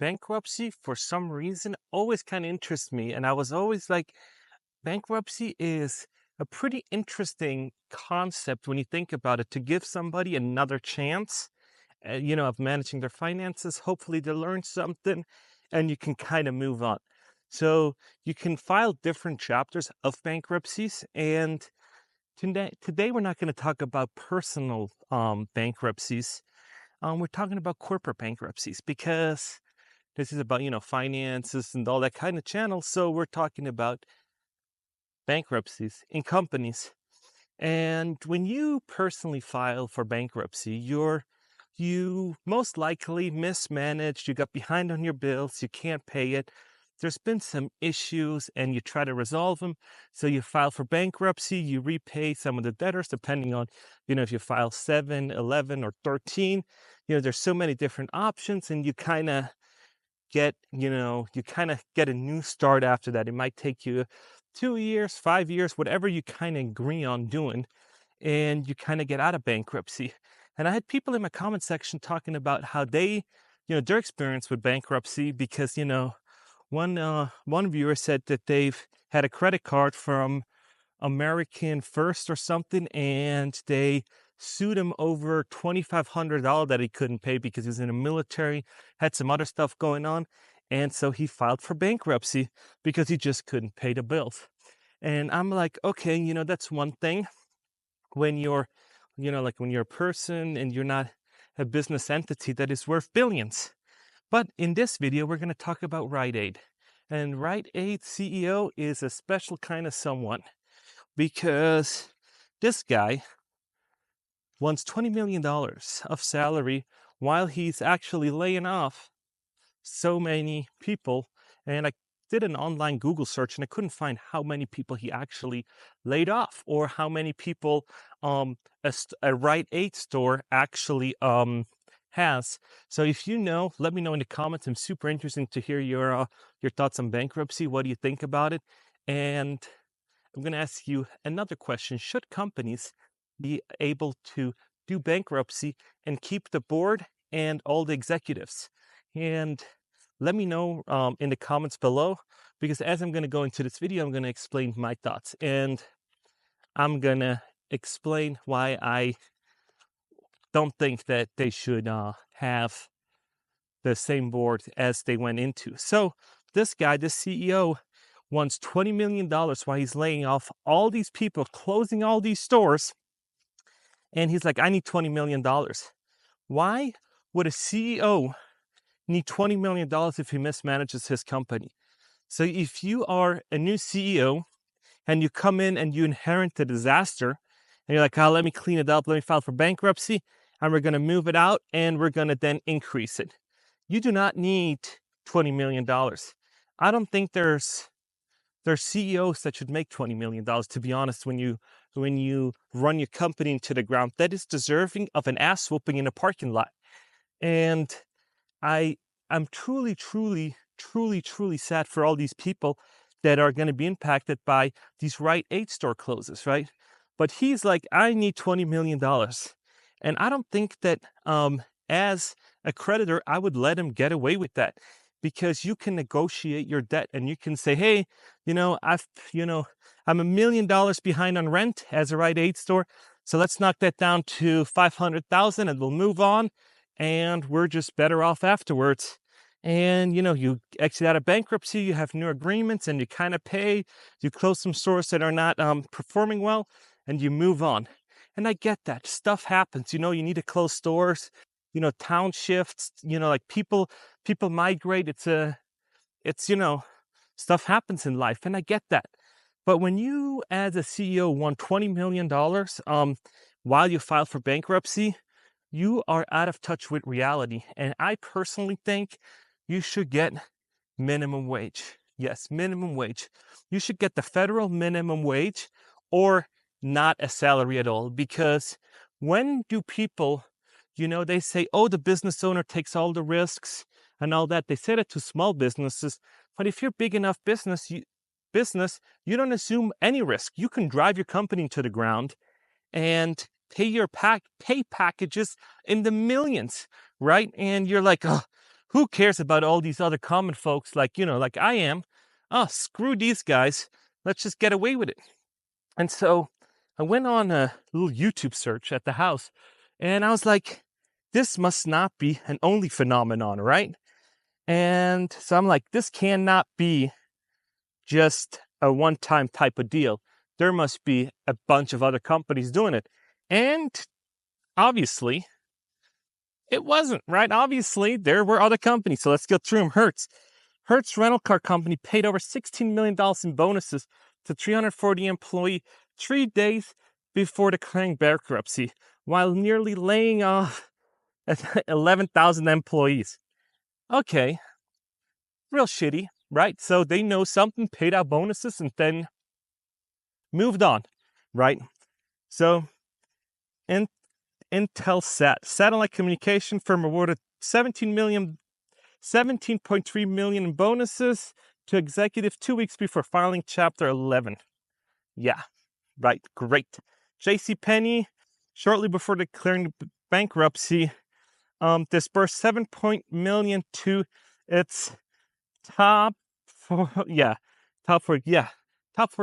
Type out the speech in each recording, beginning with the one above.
Bankruptcy, for some reason, always kind of interests me. And I was always like, bankruptcy is a pretty interesting concept when you think about it, to give somebody another chance, of managing their finances. Hopefully, they learn something and you can kind of move on. So, you can file different chapters of bankruptcies. And today we're not going to talk about personal bankruptcies. We're talking about corporate bankruptcies because this is about, finances and all that kind of channel. So we're talking about bankruptcies in companies. And when you personally file for bankruptcy, you most likely mismanaged, you got behind on your bills, you can't pay it. There's been some issues and you try to resolve them. So you file for bankruptcy, you repay some of the debtors, depending on, if you file 7, 11, or 13. There's so many different options, and you kind of get a new start after that. It might take you 2 years, 5 years, whatever you kind of agree on doing, and you kind of get out of bankruptcy. And I had people in my comment section talking about how they, their experience with bankruptcy, because, one viewer said that they've had a credit card from American First or something, and they sued him over $2,500 that he couldn't pay because he was in the military, had some other stuff going on. And so he filed for bankruptcy because he just couldn't pay the bills. And I'm like, okay, that's one thing when you're, like when you're a person and you're not a business entity that is worth billions. But in this video, we're going to talk about Rite Aid. And Rite Aid CEO is a special kind of someone, because this guy wants $20 million of salary while he's actually laying off so many people. And I did an online Google search and I couldn't find how many people he actually laid off, or how many people a Rite Aid store actually has. So if you know, let me know in the comments. I'm super interested to hear your thoughts on bankruptcy. What do you think about it? And I'm going to ask you another question. Should companies be able to do bankruptcy and keep the board and all the executives? And let me know in the comments below, because as I'm going to go into this video, I'm going to explain my thoughts, and I'm going to explain why I don't think that they should have the same board as they went into. So this guy, this CEO, wants $20 million while he's laying off all these people, closing all these stores. And he's like, I need $20 million. Why would a CEO need $20 million if he mismanages his company? So if you are a new CEO and you come in and you inherit a disaster, and you're like, oh, let me clean it up, let me file for bankruptcy, and we're going to move it out, and we're going to then increase it. You do not need $20 million. I don't think there's CEOs that should make $20 million, to be honest. When you run your company into the ground, that is deserving of an ass whooping in a parking lot. And I'm truly sad for all these people that are going to be impacted by these Rite Aid store closes, right? But he's like, I need $20 million. And I don't think that as a creditor, I would let him get away with that, because you can negotiate your debt and you can say, hey, I'm $1 million behind on rent as a Rite Aid store. So let's knock that down to 500,000 and we'll move on. And we're just better off afterwards. And, you exit out of bankruptcy, you have new agreements, and you kind of pay, you close some stores that are not performing well, and you move on. And I get that stuff happens. You need to close stores, town shifts, like people migrate. It's stuff happens in life, and I get that. But when you, as a CEO, want $20 million while you file for bankruptcy, you are out of touch with reality. And I personally think you should get minimum wage. Yes, minimum wage. You should get the federal minimum wage, or not a salary at all. Because when do people, they say, oh, the business owner takes all the risks and all that. They say that to small businesses. But if you're big enough business, you don't assume any risk. You can drive your company to the ground and pay pay packages in the millions, right? And you're like, oh, who cares about all these other common folks like, like I am? Oh, screw these guys. Let's just get away with it. And so I went on a little YouTube search at the house, and I was like, this must not be an only phenomenon, right? And so I'm like, this cannot be just a one-time type of deal. There must be a bunch of other companies doing it. And obviously, it wasn't, right? Obviously, there were other companies. So let's go through them. Hertz Rental Car Company paid over $16 million in bonuses to 340 employees 3 days before declaring bankruptcy, while nearly laying off 11,000 employees. Okay, real shitty, right? So they know something, paid out bonuses, and then moved on, right? So, Intelsat, satellite communication firm, awarded 17.3 million in bonuses to executives 2 weeks before filing Chapter 11. Yeah, right, great. JCPenney, shortly before declaring bankruptcy, disbursed 7 million to its top four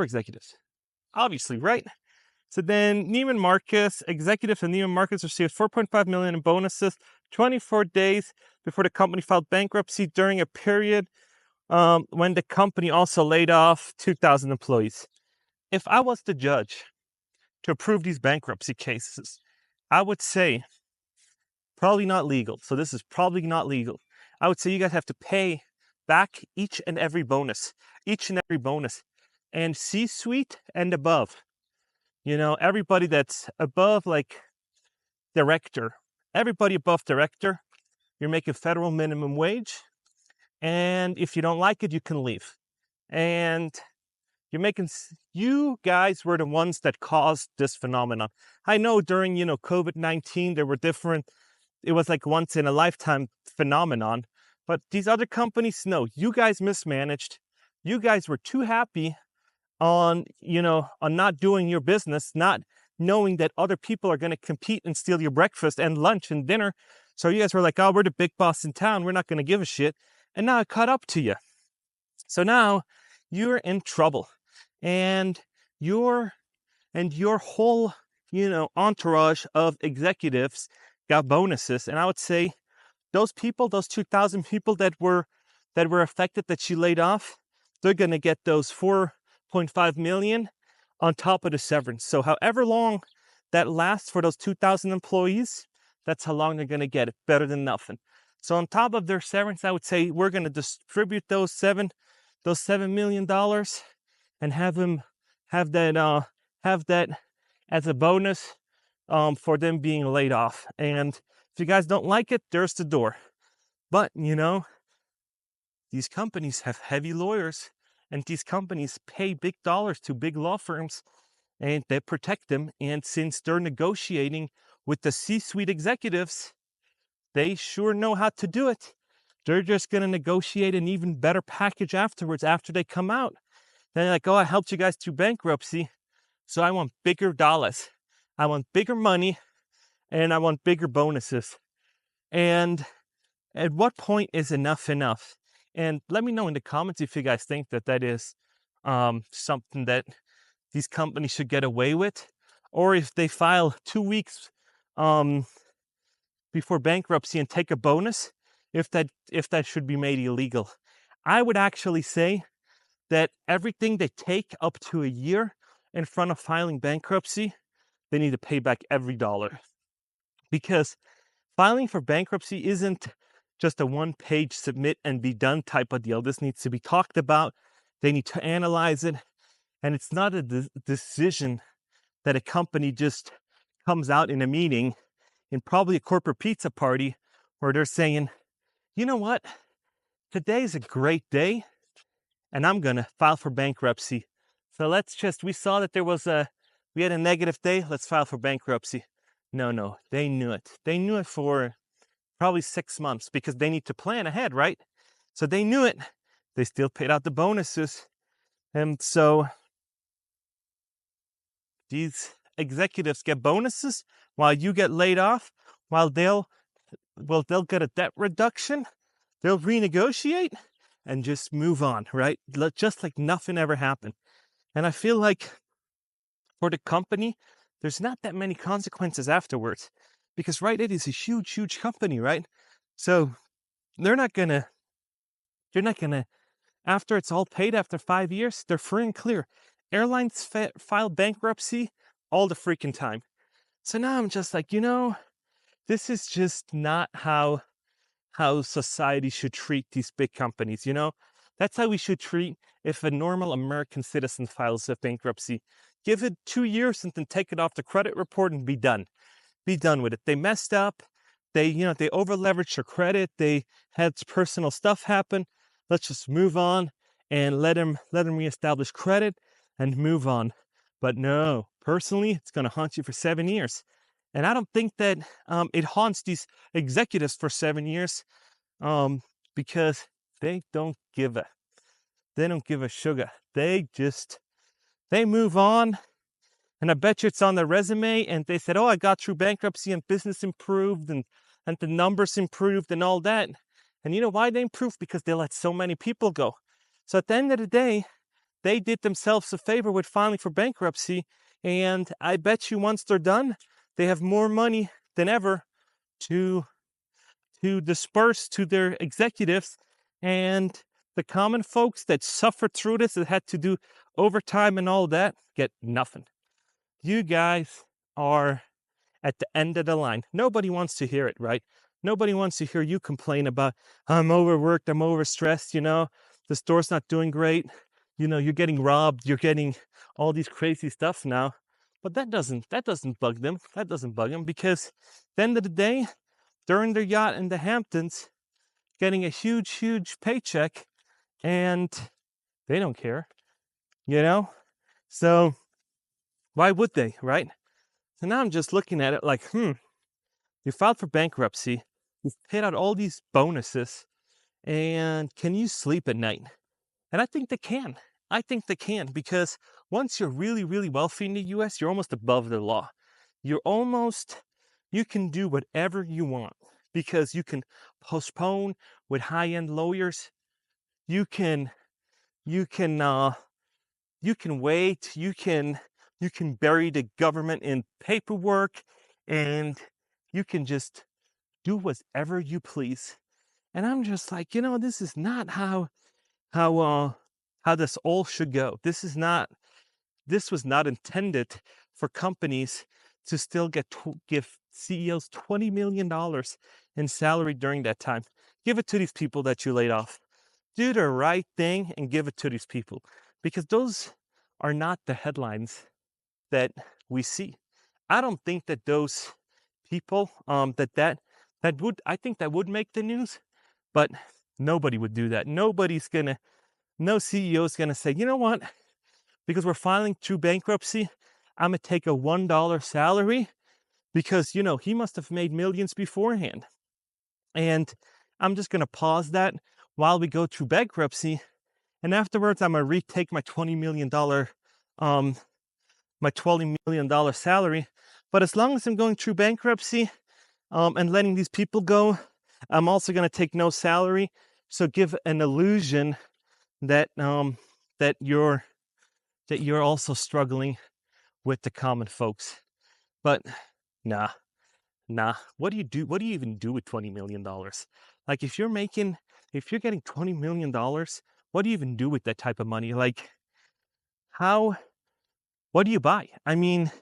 executives. Obviously, right? So then Neiman Marcus, executives of Neiman Marcus received 4.5 million in bonuses 24 days before the company filed bankruptcy, during a period when the company also laid off 2,000 employees. If I was the judge to approve these bankruptcy cases, I would say probably not legal. So this is probably not legal. I would say you guys have to pay back each and every bonus, and C-suite and above. Everybody that's above, like, director, everybody above director, you're making federal minimum wage. And if you don't like it, you can leave. And you guys were the ones that caused this phenomenon. I know during, COVID-19, there were it was like once in a lifetime phenomenon. But these other companies, no, you guys mismanaged. You guys were too happy on not doing your business, not knowing that other people are going to compete and steal your breakfast and lunch and dinner. So you guys were like, oh, we're the big boss in town, we're not going to give a shit. And now it caught up to you. So now you're in trouble, and your whole entourage of executives got bonuses. And I would say those 2,000 people that were affected, that she laid off, they're going to get those 4.5 million on top of the severance. So however long that lasts for those 2,000 employees, that's how long they're going to get it. Better than nothing. So on top of their severance, I would say we're going to distribute those $7 million and have that as a bonus for them being laid off. And if you guys don't like it, there's the door. But these companies have heavy lawyers, and these companies pay big dollars to big law firms, and they protect them. And since they're negotiating with the C-suite executives, they sure know how to do it. They're just going to negotiate an even better package afterwards, after they come out. They're like, oh, I helped you guys through bankruptcy, so I want bigger dollars. I want bigger money, and I want bigger bonuses. And at what point is enough enough? And let me know in the comments if you guys think that is something that these companies should get away with, or if they file 2 weeks before bankruptcy and take a bonus, if that should be made illegal. I would actually say that everything they take up to a year in front of filing bankruptcy, they need to pay back every dollar. Because filing for bankruptcy isn't just a one-page submit and be done type of deal. This needs to be talked about. They need to analyze it. And it's not a decision that a company just comes out in a meeting, in probably a corporate pizza party, where they're saying, you know what? Today's a great day, and I'm going to file for bankruptcy. So we saw that we had a negative day. Let's file for bankruptcy. No, they knew it. They knew it for probably 6 months, because they need to plan ahead, right? So they knew it. They still paid out the bonuses. And so these executives get bonuses while you get laid off, while they'll get a debt reduction. They'll renegotiate and just move on, right? Just like nothing ever happened. And I feel like for the company, there's not that many consequences afterwards because Rite Aid is a huge, huge company, right? So they're not gonna, they're not gonna, after it's all paid after 5 years, they're free and clear. Airlines file bankruptcy all the freaking time. So now I'm just like, this is just not how society should treat these big companies. That's how we should treat if a normal American citizen files a bankruptcy. Give it 2 years and then take it off the credit report and be done. Be done with it. They messed up. They over leveraged their credit. They had personal stuff happen. Let's just move on and let them reestablish credit and move on. But no, personally, it's going to haunt you for 7 years. And I don't think that it haunts these executives for 7 years because they don't give a sugar. They move on, and I bet you it's on their resume. And they said, "Oh, I got through bankruptcy and business improved, and the numbers improved and all that." And you know why they improved? Because they let so many people go. So at the end of the day, they did themselves a favor with filing for bankruptcy. And I bet you once they're done, they have more money than ever to disperse to their executives, and the common folks that suffered through this, that had to do overtime and all that, get nothing. You guys are at the end of the line. Nobody wants to hear it, right? Nobody wants to hear you complain about, I'm overworked, I'm overstressed, the store's not doing great, you're getting robbed, you're getting all these crazy stuff now. But that doesn't bug them. That doesn't bug them because at the end of the day, they're in their yacht in the Hamptons getting a huge, huge paycheck, and they don't care. So why would they, right? So now I'm just looking at it like, you filed for bankruptcy, you've paid out all these bonuses, and can you sleep at night? And I think they can. I think they can because once you're really, really wealthy in the US, you're almost above the law. You can do whatever you want because you can postpone with high-end lawyers. You can wait. You can bury the government in paperwork, and you can just do whatever you please. And I'm just like, this is not how this all should go. This was not intended for companies to still give CEOs $20 million in salary during that time. Give it to these people that you laid off. Do the right thing and give it to these people, because those are not the headlines that we see. I don't think that those people I think that would make the news, but nobody would do that. No CEO is gonna say, you know what? Because we're filing through bankruptcy, I'm gonna take a $1 salary because he must have made millions beforehand. And I'm just gonna pause that while we go through bankruptcy. And afterwards, I'm gonna retake my $20 million salary. But as long as I'm going through bankruptcy and letting these people go, I'm also gonna take no salary. So give an illusion that that you're also struggling with the common folks. But nah. What do you do? What do you even do with $20 million? Like if you're getting $20 million, what do you even do with that type of money? Like what do you buy? I mean,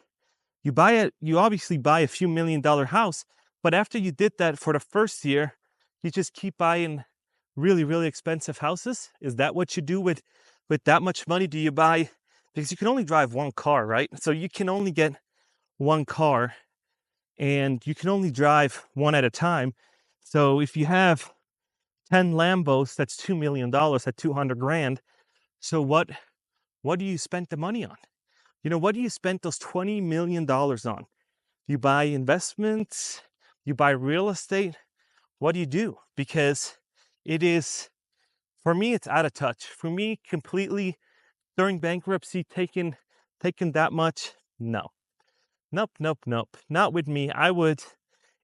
you obviously buy a few $1 million house, but after you did that for the first year, you just keep buying really, really expensive houses. Is that what you do with that much money? Do you buy, because you can only drive one car, right? So you can only get one car and you can only drive one at a time. So if you have 10 Lambos, that's $2 million at 200 grand. So what do you spend the money on? What do you spend those $20 million on? You buy investments, you buy real estate. What do you do? Because for me, it's out of touch. For me, completely during bankruptcy, taking that much, no. Nope. Not with me. I would,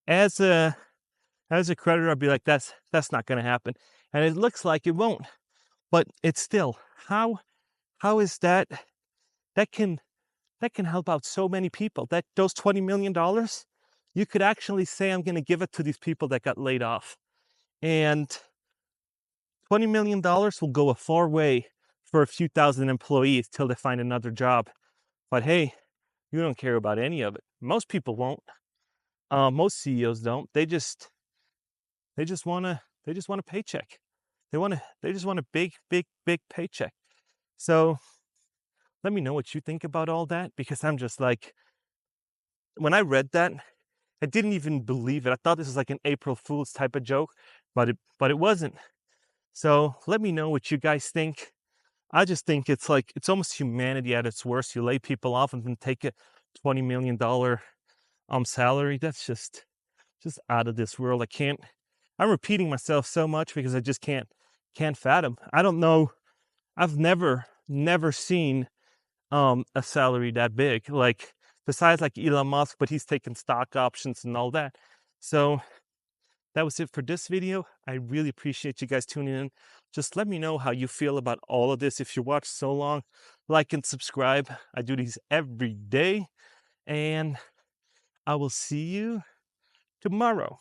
as a As a creditor, I'd be like, that's not going to happen, and it looks like it won't. But it's still, how is that? That can help out so many people. That those $20 million, you could actually say, I'm going to give it to these people that got laid off, and $20 million will go a far way for a few thousand employees till they find another job. But hey, you don't care about any of it. Most people won't. Most CEOs don't. They just want a paycheck. They just want a big paycheck. So let me know what you think about all that, because I'm just like, when I read that, I didn't even believe it. I thought this was like an April Fool's type of joke, but it wasn't. So let me know what you guys think. I just think it's like, it's almost humanity at its worst. You lay people off and then take a $20 million salary. That's just out of this world. I'm repeating myself so much because I just can't fathom. I don't know. I've never seen a salary that big, like, besides like Elon Musk, but he's taking stock options and all that. So that was it for this video. I really appreciate you guys tuning in. Just let me know how you feel about all of this. If you watched so long, like and subscribe. I do these every day, and I will see you tomorrow.